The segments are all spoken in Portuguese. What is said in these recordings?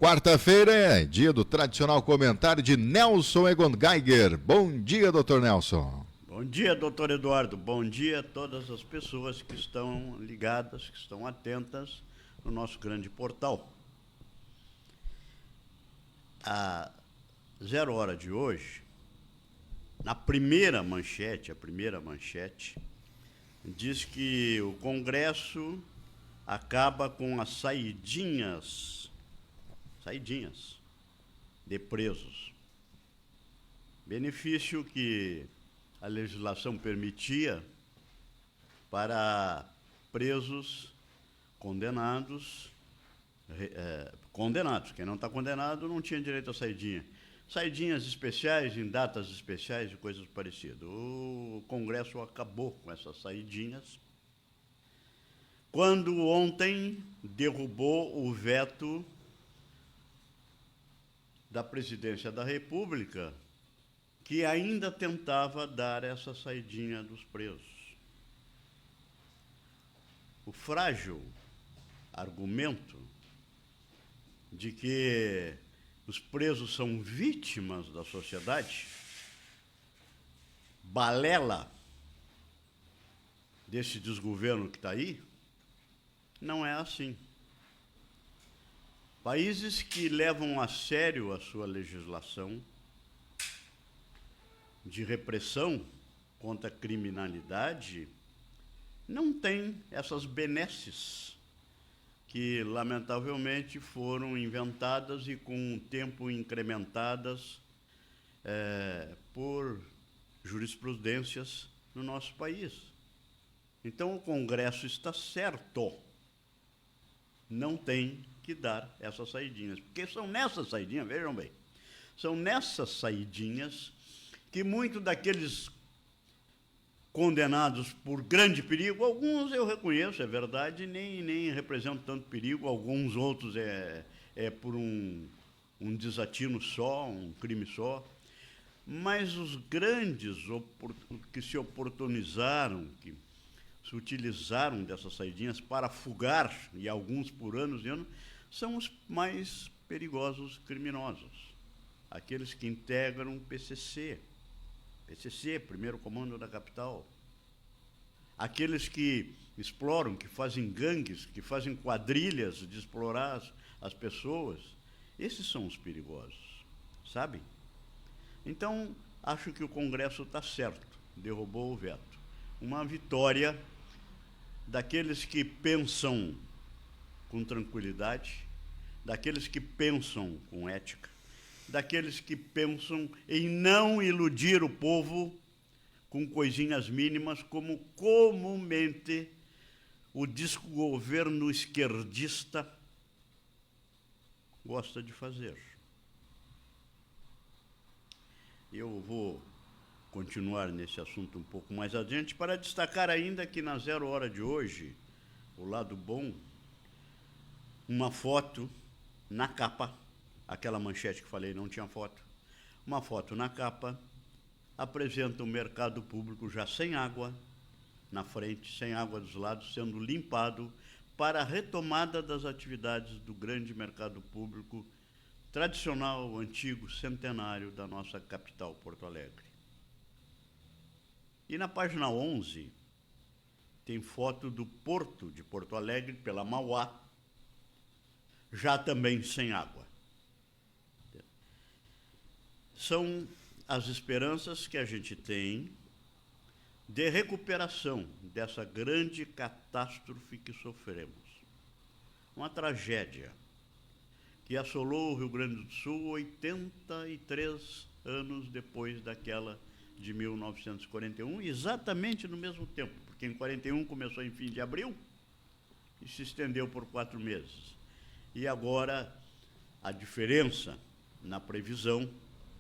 Quarta-feira é dia do tradicional comentário de Nelson Egon Geiger. Bom dia, doutor Nelson. Bom dia, doutor Eduardo. Bom dia a todas as pessoas que estão ligadas, que estão atentas no nosso grande portal. A 0 hora de hoje, na primeira manchete, diz que o Congresso acaba com as saidinhas de presos. Benefício que a legislação permitia para presos condenados. Quem não está condenado não tinha direito a saidinha. Saidinhas especiais, em datas especiais e coisas parecidas. O Congresso acabou com essas saidinhas, quando ontem derrubou o veto da Presidência da República, que ainda tentava dar essa saidinha dos presos. O frágil argumento de que os presos são vítimas da sociedade, balela desse desgoverno que está aí, não é assim. Países que levam a sério a sua legislação de repressão contra a criminalidade não têm essas benesses que, lamentavelmente, foram inventadas e com o tempo incrementadas por jurisprudências no nosso país. Então, o Congresso está certo, não tem que dar essas saidinhas, porque são nessas saidinhas, vejam bem, são nessas saidinhas que muitos daqueles condenados por grande perigo, alguns eu reconheço, é verdade, nem representam tanto perigo, alguns outros é por um desatino só, um crime só, mas os grandes que se oportunizaram, que se utilizaram dessas saidinhas para fugar, e alguns por anos e anos, são os mais perigosos criminosos, aqueles que integram o PCC, primeiro comando da capital, aqueles que exploram, que fazem gangues, que fazem quadrilhas de explorar as pessoas, esses são os perigosos, sabem? Então, acho que o Congresso está certo, derrubou o veto. Uma vitória daqueles que pensam com tranquilidade, daqueles que pensam com ética, daqueles que pensam em não iludir o povo com coisinhas mínimas, como comumente o desgoverno esquerdista gosta de fazer. Eu vou continuar nesse assunto um pouco mais adiante, para destacar ainda que na 0 hora de hoje, o lado bom, uma foto na capa, aquela manchete que falei não tinha foto, uma foto na capa apresenta o mercado público já sem água na frente, sem água dos lados, sendo limpado para a retomada das atividades do grande mercado público tradicional, antigo, centenário da nossa capital, Porto Alegre. E na página 11 tem foto do porto de Porto Alegre, pela Mauá, já também sem água. São as esperanças que a gente tem de recuperação dessa grande catástrofe que sofremos. Uma tragédia que assolou o Rio Grande do Sul 83 anos depois daquela de 1941, exatamente no mesmo tempo, porque em 41 começou em fim de abril e se estendeu por 4 meses. E agora a diferença na previsão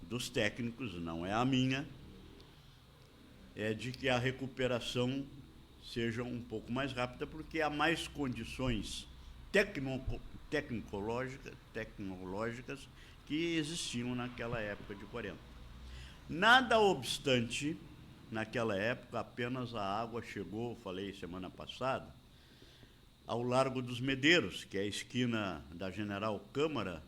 dos técnicos, não é a minha, é de que a recuperação seja um pouco mais rápida, porque há mais condições tecnológicas que existiam naquela época de 40. Nada obstante, naquela época apenas a água chegou, falei semana passada, ao Largo dos Medeiros, que é a esquina da General Câmara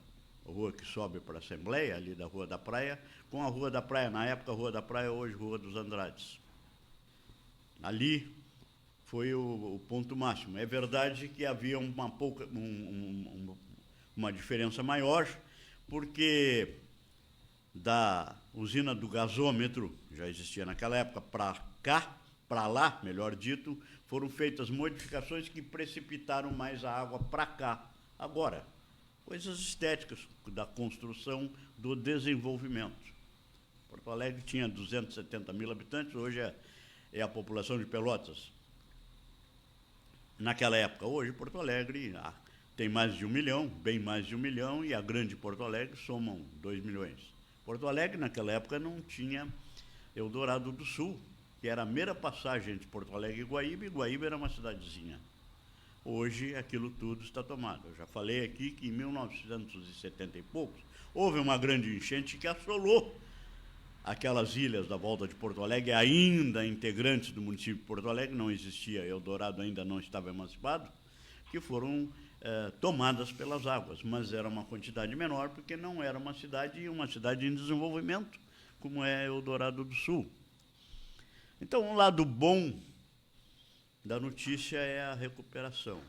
rua que sobe para a Assembleia, ali da Rua da Praia, com a Rua da Praia, na época Rua da Praia, hoje Rua dos Andrades. Ali foi o ponto máximo. É verdade que havia uma diferença maior, porque da usina do gasômetro, já existia naquela época, para cá, para lá, melhor dito, foram feitas modificações que precipitaram mais a água para cá. Agora, coisas estéticas da construção, do desenvolvimento. Porto Alegre tinha 270 mil habitantes, hoje é a população de Pelotas. Naquela época, hoje, Porto Alegre tem mais de 1 milhão, bem mais de 1 milhão, e a grande Porto Alegre somam 2 milhões. Porto Alegre, naquela época, não tinha Eldorado do Sul, que era a mera passagem entre Porto Alegre e Guaíba, e Guaíba era uma cidadezinha. Hoje, aquilo tudo está tomado. Eu já falei aqui que em 1970 e poucos, houve uma grande enchente que assolou aquelas ilhas da volta de Porto Alegre, ainda integrantes do município de Porto Alegre, não existia, Eldorado ainda não estava emancipado, que foram tomadas pelas águas, mas era uma quantidade menor, porque não era uma cidade em desenvolvimento, como é Eldorado do Sul. Então, um lado bom da notícia é a recuperação.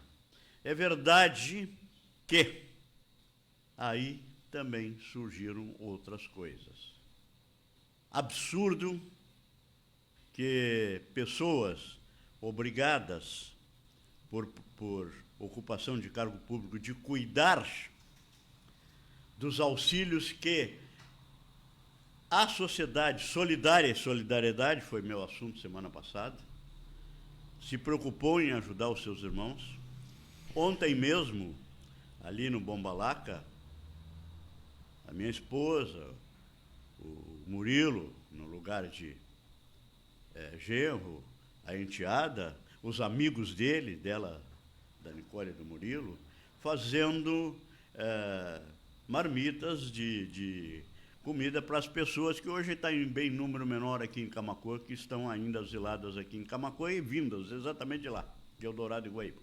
É verdade que aí também surgiram outras coisas. Absurdo que pessoas obrigadas por ocupação de cargo público de cuidar dos auxílios que a sociedade solidária, e solidariedade foi meu assunto semana passada, se preocupou em ajudar os seus irmãos. Ontem mesmo, ali no Bombalaca, a minha esposa, o Murilo, no lugar de genro, a enteada, os amigos dela, da Nicole e do Murilo, fazendo marmitas de comida para as pessoas que hoje estão em bem número menor aqui em Camaquã, que estão ainda asiladas aqui em Camaquã e vindas exatamente de lá, de Eldorado e Guaíba.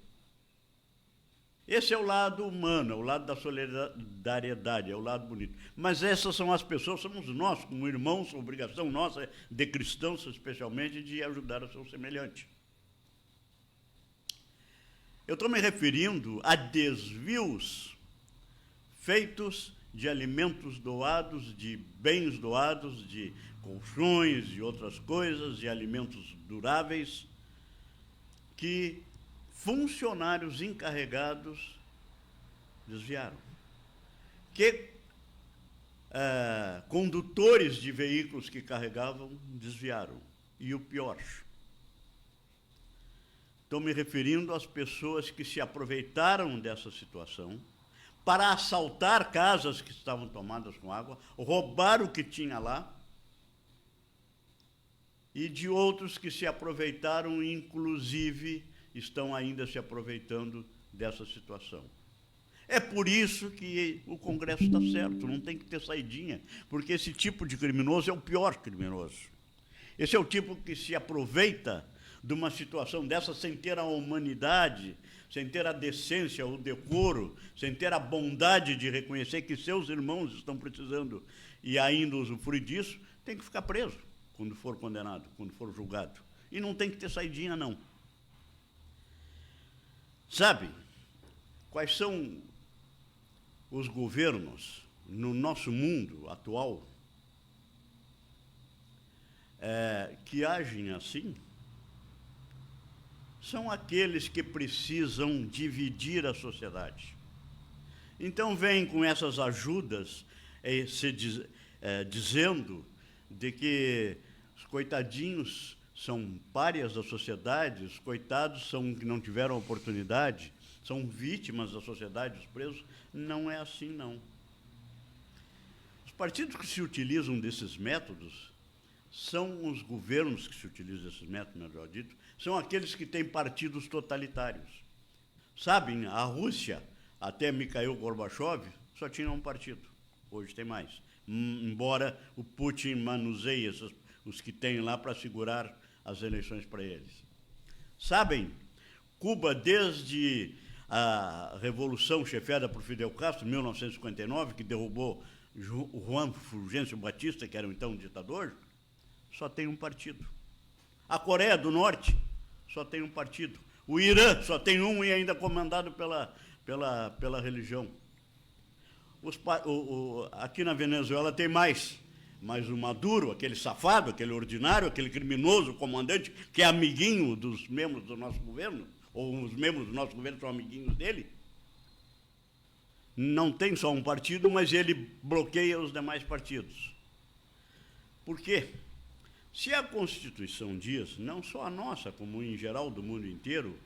Esse é o lado humano, é o lado da solidariedade, é o lado bonito. Mas essas são as pessoas, somos nós, como irmãos, obrigação nossa, de cristãos especialmente, de ajudar o seu semelhante. Eu estou me referindo a desvios feitos de alimentos doados, de bens doados, de colchões e outras coisas, de alimentos duráveis, que funcionários encarregados desviaram. Que condutores de veículos que carregavam desviaram. E o pior, estou me referindo às pessoas que se aproveitaram dessa situação para assaltar casas que estavam tomadas com água, roubar o que tinha lá, e de outros que se aproveitaram, inclusive, estão ainda se aproveitando dessa situação. É por isso que o Congresso está certo, não tem que ter saidinha, porque esse tipo de criminoso é o pior criminoso. Esse é o tipo que se aproveita de uma situação dessa sem ter a humanidade, sem ter a decência, o decoro, sem ter a bondade de reconhecer que seus irmãos estão precisando e ainda usufruir disso, tem que ficar preso quando for condenado, quando for julgado. E não tem que ter saidinha, não. Sabe quais são os governos no nosso mundo atual que agem assim? São aqueles que precisam dividir a sociedade. Então, vem com essas ajudas, dizendo de que os coitadinhos são párias da sociedade, os coitados são que não tiveram oportunidade, são vítimas da sociedade, os presos. Não é assim, não. Os partidos que se utilizam desses métodos são os governos que se utilizam desses métodos, melhor dito, são aqueles que têm partidos totalitários. Sabem, a Rússia, até Mikhail Gorbachev, só tinha um partido. Hoje tem mais. Embora o Putin manuseie os que tem lá para segurar as eleições para eles. Sabem, Cuba, desde a revolução chefiada por Fidel Castro, em 1959, que derrubou Juan Fulgêncio Batista, que era então um ditador, só tem um partido. A Coreia do Norte só tem um partido. O Irã só tem um e ainda comandado pela religião. Aqui na Venezuela tem mais, mas o Maduro, aquele safado, aquele ordinário, aquele criminoso comandante, que é amiguinho dos membros do nosso governo, ou os membros do nosso governo são amiguinhos dele, não tem só um partido, mas ele bloqueia os demais partidos. Por quê? Se a Constituição diz, não só a nossa, como em geral do mundo inteiro,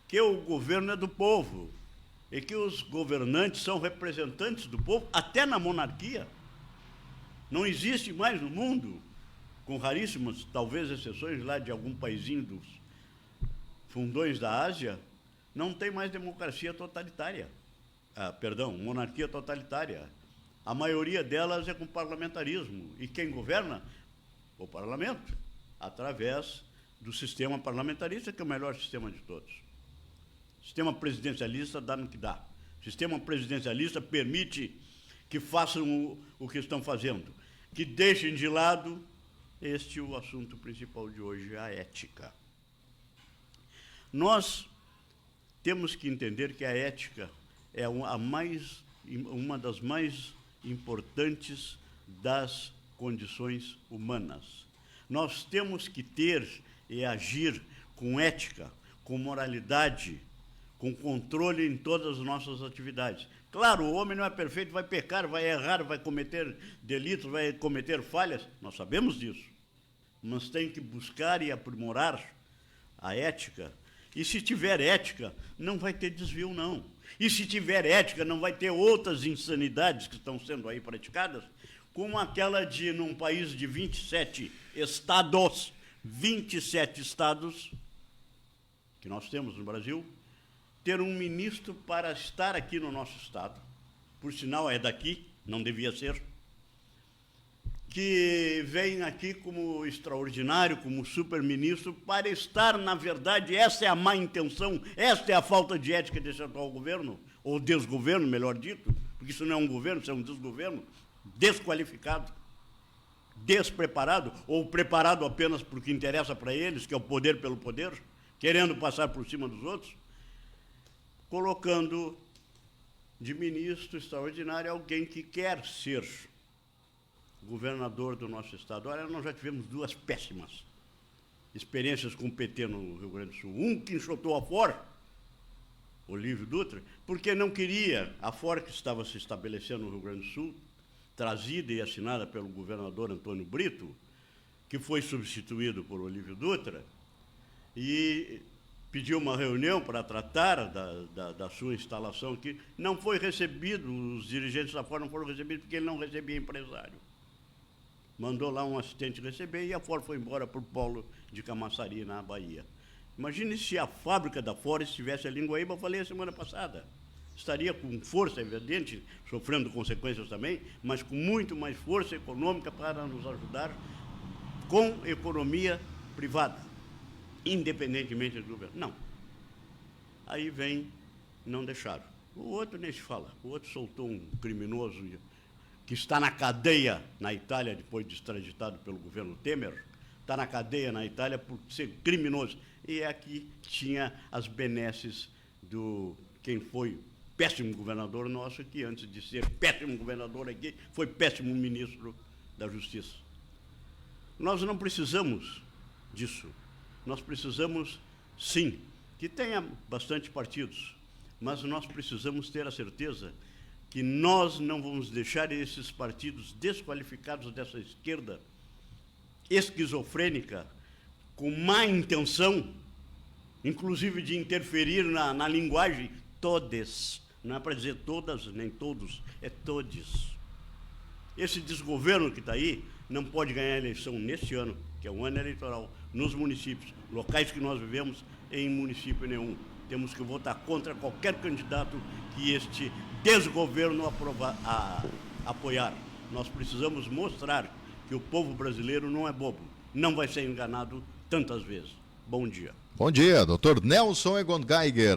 que o governo é do povo, e que os governantes são representantes do povo, até na monarquia. Não existe mais no mundo, com raríssimas, talvez, exceções lá de algum paizinho dos fundões da Ásia, não tem mais democracia totalitária. Monarquia totalitária. A maioria delas é com parlamentarismo. E quem governa? O parlamento, através do sistema parlamentarista, que é o melhor sistema de todos. Sistema presidencialista dá no que dá. Sistema presidencialista permite que façam o que estão fazendo, que deixem de lado o assunto principal de hoje, a ética. Nós temos que entender que a ética é uma das mais importantes das condições humanas. Nós temos que ter e agir com ética, com moralidade, com controle em todas as nossas atividades. Claro, o homem não é perfeito, vai pecar, vai errar, vai cometer delitos, vai cometer falhas, nós sabemos disso. Mas tem que buscar e aprimorar a ética. E se tiver ética, não vai ter desvio, não. E se tiver ética, não vai ter outras insanidades que estão sendo aí praticadas, como aquela de, num país de 27 estados, que nós temos no Brasil, ter um ministro para estar aqui no nosso estado, por sinal é daqui, não devia ser, que vem aqui como extraordinário, como super-ministro, para estar, na verdade, essa é a má intenção, essa é a falta de ética desse atual governo, ou desgoverno, melhor dito, porque isso não é um governo, isso é um desgoverno, desqualificado, despreparado, ou preparado apenas porque interessa para eles, que é o poder pelo poder, querendo passar por cima dos outros, colocando de ministro extraordinário alguém que quer ser governador do nosso estado. Olha, nós já tivemos duas péssimas experiências com o PT no Rio Grande do Sul. Um que enxotou a FOR, Olívio Dutra, porque não queria a FOR que estava se estabelecendo no Rio Grande do Sul, trazida e assinada pelo governador Antônio Brito, que foi substituído por Olívio Dutra, e pediu uma reunião para tratar da sua instalação aqui. Não foi recebido, os dirigentes da FOR não foram recebidos porque ele não recebia empresário. Mandou lá um assistente receber e a FOR foi embora para o polo de Camaçari, na Bahia. Imagine se a fábrica da FOR estivesse ali em Guaíba, eu falei a semana passada. Estaria com força, evidente, sofrendo consequências também, mas com muito mais força econômica para nos ajudar com economia privada, independentemente do governo. Não. Aí vem, não deixaram. O outro nem se fala. O outro soltou um criminoso que está na cadeia na Itália, depois de extraditado pelo governo Temer, está na cadeia na Itália por ser criminoso. E aqui tinha as benesses do quem foi péssimo governador nosso, que antes de ser péssimo governador aqui, foi péssimo ministro da Justiça. Nós não precisamos disso. Nós precisamos, sim, que tenha bastante partidos, mas nós precisamos ter a certeza que nós não vamos deixar esses partidos desqualificados dessa esquerda esquizofrênica, com má intenção, inclusive de interferir na linguagem, todes, não é para dizer todas nem todos, é todes. Esse desgoverno que está aí não pode ganhar a eleição neste ano, que é um ano eleitoral, nos municípios, locais que nós vivemos, em município nenhum. Temos que votar contra qualquer candidato que este desgoverno apoiar. Nós precisamos mostrar que o povo brasileiro não é bobo, não vai ser enganado tantas vezes. Bom dia. Bom dia, Dr. Nelson Egon Geiger.